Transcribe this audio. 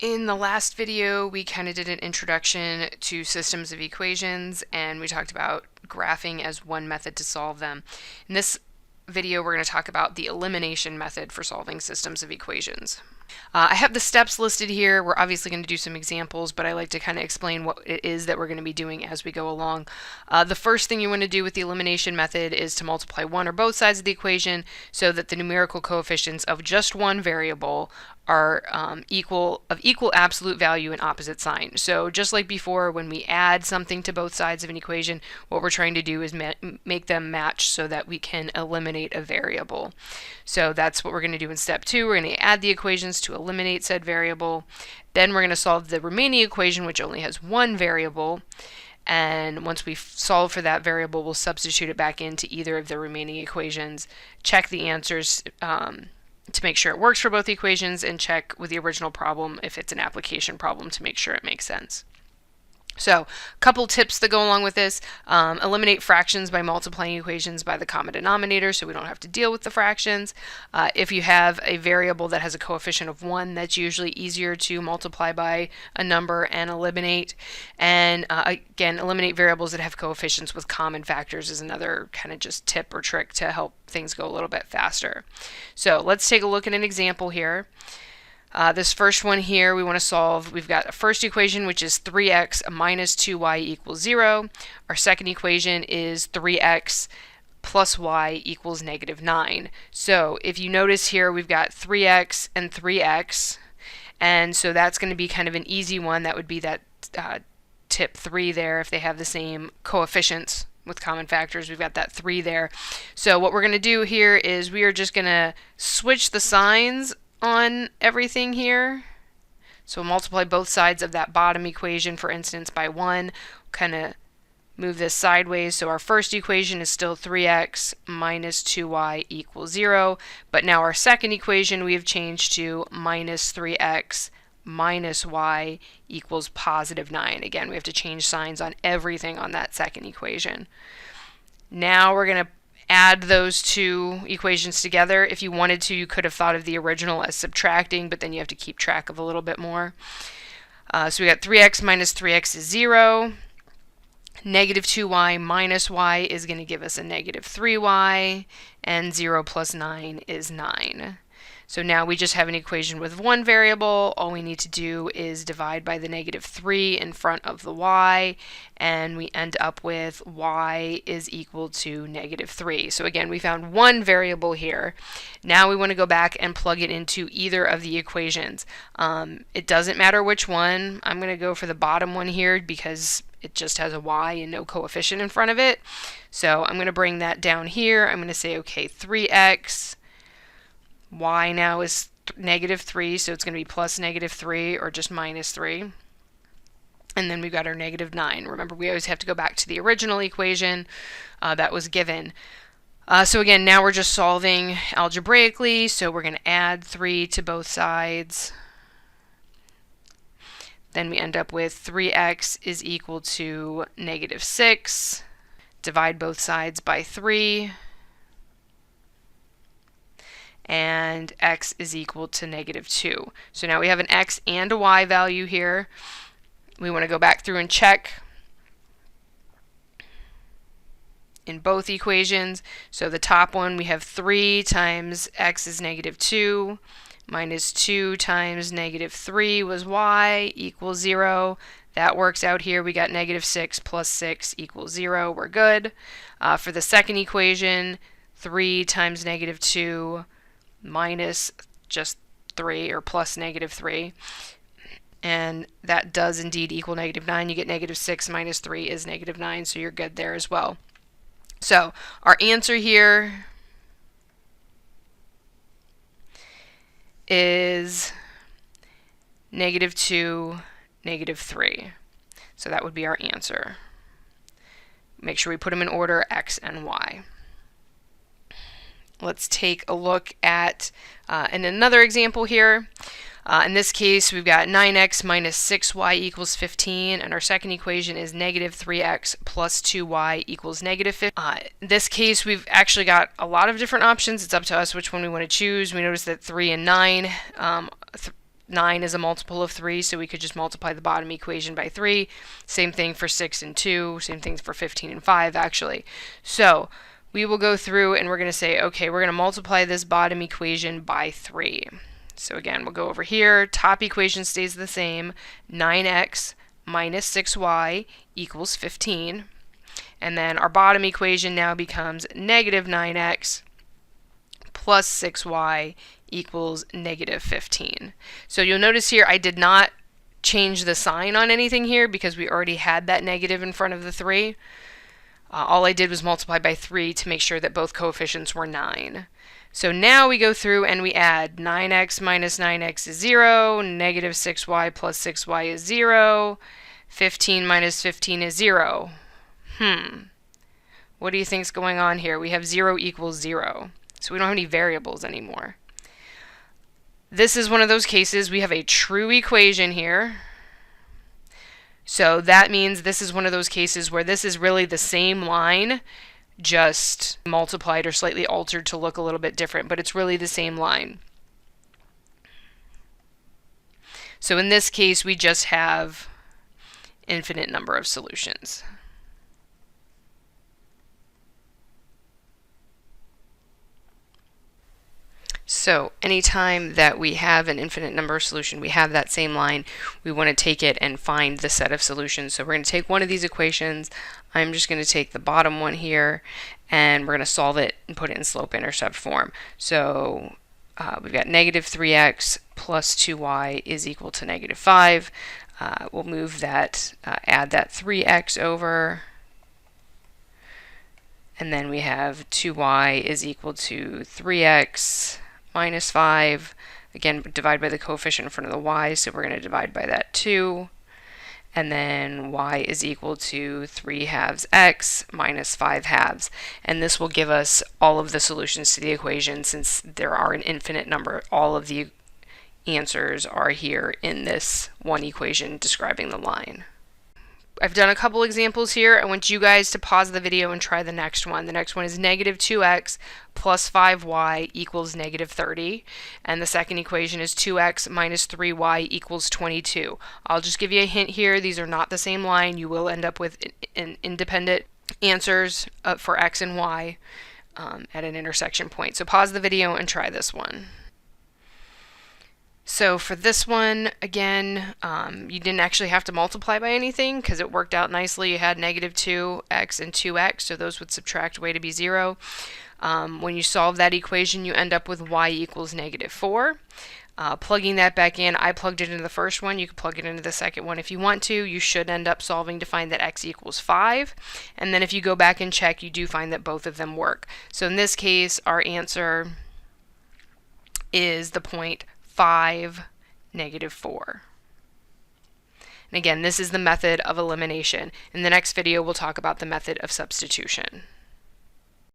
In the last video, we kind of did an introduction to systems of equations, and we talked about graphing as one method to solve them. In this video, we're going to talk about the elimination method for solving systems of equations. I have the steps listed here. We're obviously going to do some examples, but I like to kind of explain what it is that we're going to be doing as we go along. The first thing you want to do with the elimination method is to multiply one or both sides of the equation so that the numerical coefficients of just one variable are equal absolute value and opposite sign. So just like before, when we add something to both sides of an equation, what we're trying to do is make them match so that we can eliminate a variable. So that's what we're going to do in step 2. We're going to add the equations to eliminate said variable. Then we're going to solve the remaining equation, which only has one variable. And once we solve for that variable, we'll substitute it back into either of the remaining equations, check the answers to make sure it works for both equations, and check with the original problem if it's an application problem to make sure it makes sense. So, a couple tips that go along with this. Eliminate fractions by multiplying equations by the common denominator so we don't have to deal with the fractions. If you have a variable that has a coefficient of 1, that's usually easier to multiply by a number and eliminate. And again, eliminate variables that have coefficients with common factors is another kind of just tip or trick to help things go a little bit faster. So let's take a look at an example here. This first one here we want to solve. We've got a first equation, which is 3x minus 2y equals 0. Our second equation is 3x plus y equals negative 9. So if you notice here, we've got 3x and 3x, and so that's going to be kind of an easy one. That would be that tip 3 there if they have the same coefficients with common factors. We've got that 3 there. So what we're going to do here is we are just going to switch the signs on everything here. So we'll multiply both sides of that bottom equation, for instance, by 1. Kind of move this sideways. So our first equation is still 3x minus 2y equals 0. But now our second equation we have changed to minus 3x minus y equals positive 9. Again, we have to change signs on everything on that second equation. Now we're going to add those two equations together. If you wanted to, you could have thought of the original as subtracting, but then you have to keep track of a little bit more. So we got 3x minus 3x is 0. Negative 2y minus y is going to give us a negative 3y, and 0 plus 9 is 9. So now we just have an equation with one variable. All we need to do is divide by the negative 3 in front of the y, and we end up with y is equal to negative 3. So again, we found one variable here. Now we want to go back and plug it into either of the equations. It doesn't matter which one. I'm going to go for the bottom one here because it just has a y and no coefficient in front of it. So I'm going to bring that down here. I'm going to say, okay, 3x. Y now is negative 3, so it's going to be plus negative 3 or just minus 3. And then we've got our negative 9. Remember, we always have to go back to the original equation that was given. So again, now we're just solving algebraically, so we're going to add 3 to both sides. Then we end up with 3x is equal to negative 6. Divide both sides by 3. And x is equal to negative 2. So now we have an x and a y value here. We want to go back through and check in both equations. So the top one, we have 3 times x is negative 2 minus 2 times negative 3 was y equals 0. That works out here. We got negative 6 plus 6 equals 0. We're good. For the second equation, 3 times negative 2 minus just 3 or plus negative 3, and that does indeed equal negative 9. You get negative 6 minus 3 is negative 9, so you're good there as well. So our answer here is negative 2, negative 3. So that would be our answer. Make sure we put them in order, x and y. Let's take a look at in another example here. In this case, we've got 9x minus 6y equals 15, and our second equation is negative 3x plus 2y equals negative 15. In this case, we've actually got a lot of different options. It's up to us which one we want to choose. We notice that 3 and 9 9 is a multiple of 3, so we could just multiply the bottom equation by 3. Same thing for 6 and 2, same thing for 15 and 5 actually. So we will go through and we're going to say, okay, we're going to multiply this bottom equation by 3. So again, we'll go over here, top equation stays the same, 9x minus 6y equals 15. And then our bottom equation now becomes negative 9x plus 6y equals negative 15. So you'll notice here I did not change the sign on anything here because we already had that negative in front of the 3. All I did was multiply by 3 to make sure that both coefficients were 9. So now we go through and we add 9x minus 9x is 0, negative 6y plus 6y is 0, 15 minus 15 is 0. What do you think's going on here? We have 0 equals 0. So we don't have any variables anymore. This is one of those cases we have a true equation here. So that means this is one of those cases where this is really the same line, just multiplied or slightly altered to look a little bit different, but it's really the same line. So in this case, we just have infinite number of solutions. So anytime that we have an infinite number solution, we have that same line, we want to take it and find the set of solutions. So we're going to take one of these equations. I'm just going to take the bottom one here, and we're going to solve it and put it in slope-intercept form. So we've got negative 3x plus 2y is equal to negative 5. We'll move that, add that 3x over, and then we have 2y is equal to 3x minus 5. Again, divide by the coefficient in front of the y, so we're going to divide by that 2. And then y is equal to 3 halves x minus 5 halves. And this will give us all of the solutions to the equation. Since there are an infinite number, all of the answers are here in this one equation describing the line. I've done a couple examples here. I want you guys to pause the video and try the next one. The next one is negative 2x plus 5y equals negative 30. And the second equation is 2x minus 3y equals 22. I'll just give you a hint here. These are not the same line. You will end up with independent answers for x and y at an intersection point. So pause the video and try this one. So for this one, again, you didn't actually have to multiply by anything because it worked out nicely. You had negative 2x and 2x, so those would subtract away to be 0. When you solve that equation, you end up with y equals negative 4. Plugging that back in, I plugged it into the first one. You can plug it into the second one if you want to. You should end up solving to find that x equals 5. And then if you go back and check, you do find that both of them work. So in this case, our answer is the point 5, negative 4. And again, this is the method of elimination. In the next video, we'll talk about the method of substitution.